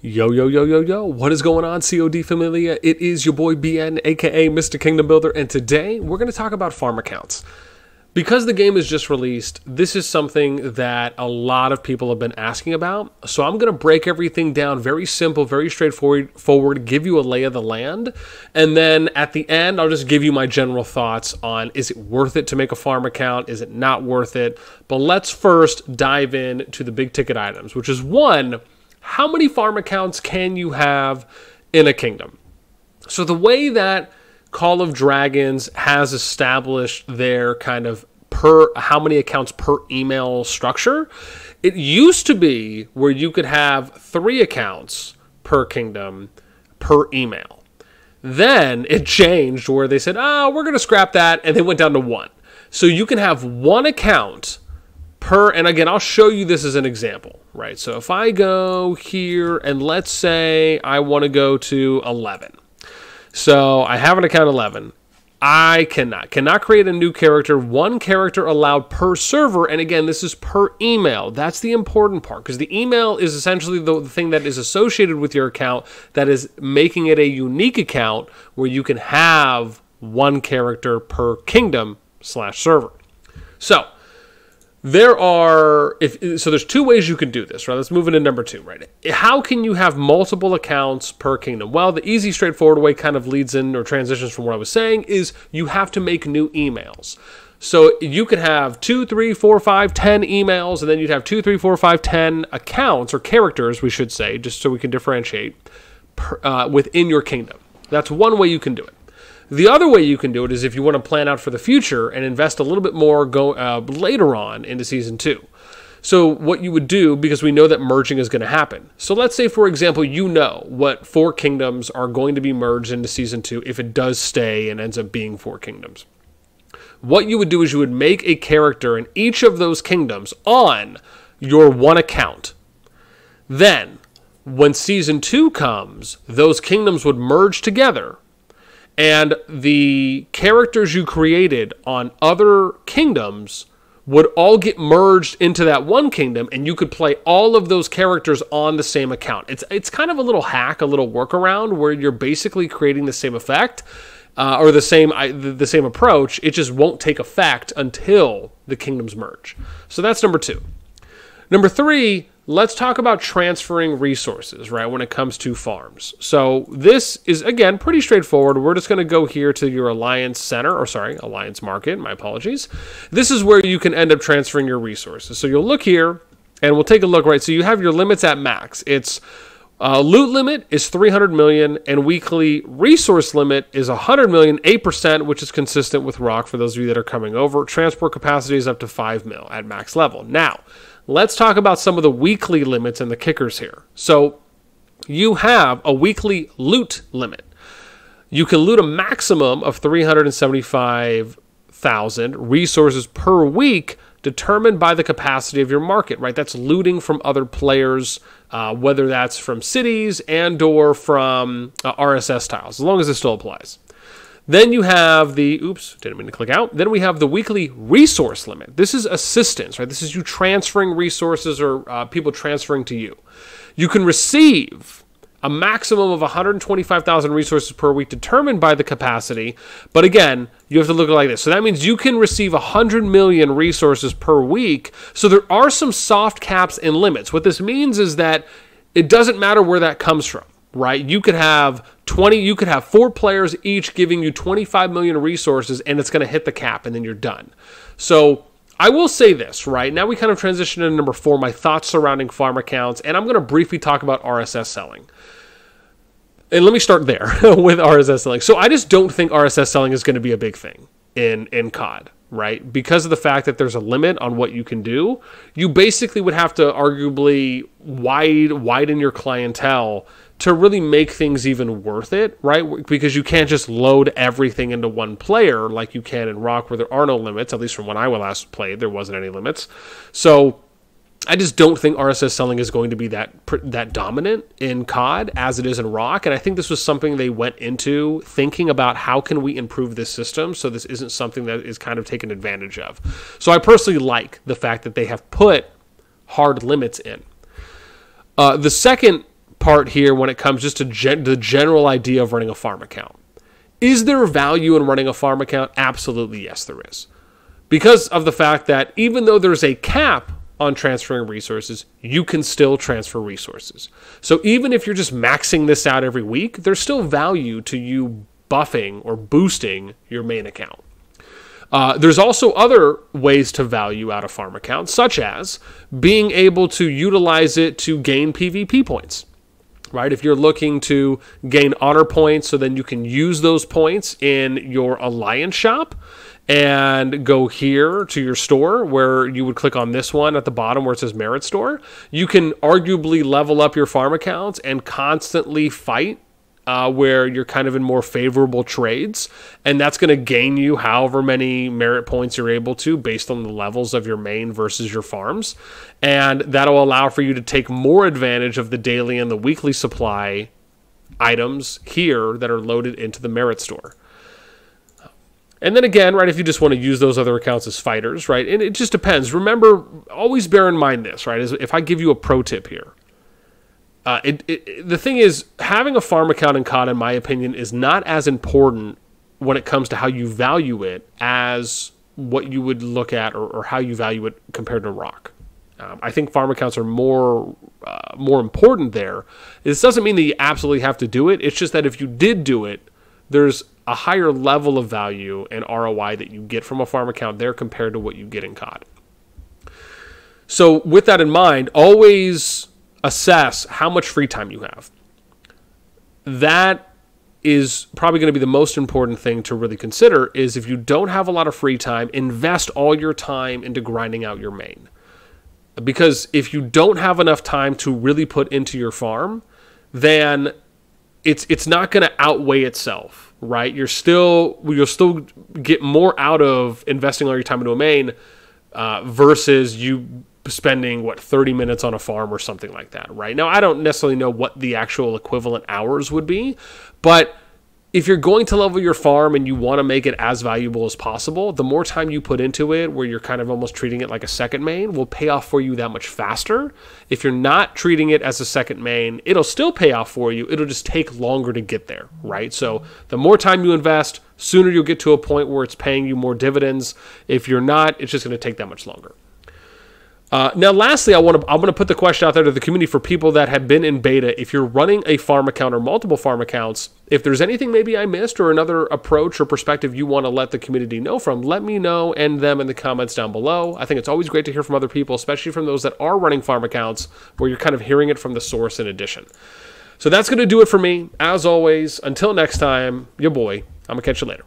Yo, yo, yo, yo, yo. What is going on, CoD Familia? It is your boy BN, aka Mr. Kingdom Builder, and today we're going to talk about farm accounts. Because the game is just released, this is something that a lot of people have been asking about. So I'm going to break everything down very simple, very straightforward, give you a lay of the land. And then at the end, I'll just give you my general thoughts on, is it worth it to make a farm account? Is it not worth it? But let's first dive in to the big ticket items, which is one, how many farm accounts can you have in a kingdom? So the way that Call of Dragons has established their kind of how many accounts per email structure, it used to be where you could have 3 accounts per kingdom per email. Then it changed where they said, we're going to scrap that, and they went down to 1. So you can have 1 account per, and again, I'll show you this as an example, right? So if I go here and let's say I want to go to 11. So I have an account 11. I cannot create a new character. 1 character allowed per server. And again, this is per email. That's the important part because the email is essentially the thing that is associated with your account that is making it a unique account where you can have 1 character per kingdom/server. So there's 2 ways you can do this, right? Let's move into number 2, right? How can you have multiple accounts per kingdom? Well, the easy, straightforward way kind of leads in or transitions from what I was saying is you have to make new emails. So you could have 2, 3, 4, 5, 10 emails, and then you'd have 2, 3, 4, 5, 10 accounts or characters, we should say, just so we can differentiate within your kingdom. That's one way you can do it. The other way you can do it is if you want to plan out for the future and invest a little bit more later on into Season 2. So what you would do, because we know that merging is going to happen. So let's say, for example, you know what 4 kingdoms are going to be merged into Season 2 if it does stay and ends up being 4 kingdoms. What you would do is you would make a character in each of those kingdoms on your 1 account. Then, when Season 2 comes, those kingdoms would merge together. And the characters you created on other kingdoms would all get merged into that 1 kingdom, and you could play all of those characters on the same account. It's kind of a little hack, a little workaround, where you're basically creating the same effect or the same approach. It just won't take effect until the kingdoms merge. So that's number 2. Number 3. Let's talk about transferring resources, right, when it comes to farms. So this is, again, pretty straightforward. We're just going to go here to your Alliance Market, my apologies. This is where you can end up transferring your resources. So you'll look here, and we'll take a look, right? So you have your limits at max. It's loot limit is 300 million, and weekly resource limit is 100 million, 8%, which is consistent with Rock for those of you that are coming over. Transport capacity is up to 5 mil at max level. Now, let's talk about some of the weekly limits and the kickers here. So you have a weekly loot limit. You can loot a maximum of 375,000 resources per week determined by the capacity of your market, right? That's looting from other players, whether that's from cities and or from RSS tiles, as long as it still applies. Then you have didn't mean to click out. Then we have the weekly resource limit. This is assistance, right? This is you transferring resources or people transferring to you. You can receive a maximum of 125,000 resources per week determined by the capacity. But again, you have to look at it like this. So that means you can receive 100 million resources per week. So there are some soft caps and limits. What this means is that it doesn't matter where that comes from. Right? You could have 4 players each giving you 25 million resources, and it's going to hit the cap, and then you're done. So I will say this, right? Now we kind of transition to number 4, my thoughts surrounding farm accounts, and I'm going to briefly talk about RSS selling. And let me start there with RSS selling. So I just don't think RSS selling is going to be a big thing in COD. Right? Because of the fact that there's a limit on what you can do, you basically would have to arguably widen your clientele to really make things even worth it, right? Because you can't just load everything into 1 player like you can in Rock where there are no limits, at least from when I last played, there wasn't any limits. So I just don't think RSS selling is going to be that dominant in COD as it is in Rock, and I think this was something they went into thinking about how can we improve this system so this isn't something that is kind of taken advantage of. So I personally like the fact that they have put hard limits in. The second part here when it comes just to the general idea of running a farm account. Is there value in running a farm account? Absolutely, yes, there is. Because of the fact that even though there's a cap on transferring resources, you can still transfer resources. So even if you're just maxing this out every week, there's still value to you buffing or boosting your main account. There's also other ways to value out a farm account, such as being able to utilize it to gain PvP points. Right? If you're looking to gain honor points, so then you can use those points in your alliance shop and go here to your store where you would click on this one at the bottom where it says merit store. You can arguably level up your farm accounts and constantly fight where you're kind of in more favorable trades, and that's going to gain you however many merit points you're able to based on the levels of your main versus your farms, and that'll allow for you to take more advantage of the daily and the weekly supply items here that are loaded into the merit store. And then again, right, if you just want to use those other accounts as fighters, right, and it just depends. Remember, always bear in mind this, right, is if I give you a pro tip here, the thing is, having a farm account in CoD, in my opinion, is not as important when it comes to how you value it as what you would look at or how you value it compared to Rock. I think farm accounts are more important there. This doesn't mean that you absolutely have to do it. It's just that if you did do it, there's a higher level of value and ROI that you get from a farm account there compared to what you get in CoD. So with that in mind, always assess how much free time you have. That is probably going to be the most important thing to really consider, is if you don't have a lot of free time, invest all your time into grinding out your main. Because if you don't have enough time to really put into your farm, then it's not going to outweigh itself, right? You'll still get more out of investing all your time into a main versus you spending 30 minutes on a farm or something like that, right? Now, I don't necessarily know what the actual equivalent hours would be, but if you're going to level your farm and you want to make it as valuable as possible, the more time you put into it, where you're kind of almost treating it like a second main, will pay off for you that much faster. If you're not treating it as a second main, it'll still pay off for you. It'll just take longer to get there, right? So the more time you invest, sooner you'll get to a point where it's paying you more dividends. If you're not, it's just going to take that much longer. Now, lastly, I'm going to put the question out there to the community for people that have been in beta. If you're running a farm account or multiple farm accounts, if there's anything maybe I missed or another approach or perspective you want to let the community know from, let me know and them in the comments down below. I think it's always great to hear from other people, especially from those that are running farm accounts, where you're kind of hearing it from the source in addition. So that's going to do it for me. As always, until next time, your boy, I'm going to catch you later.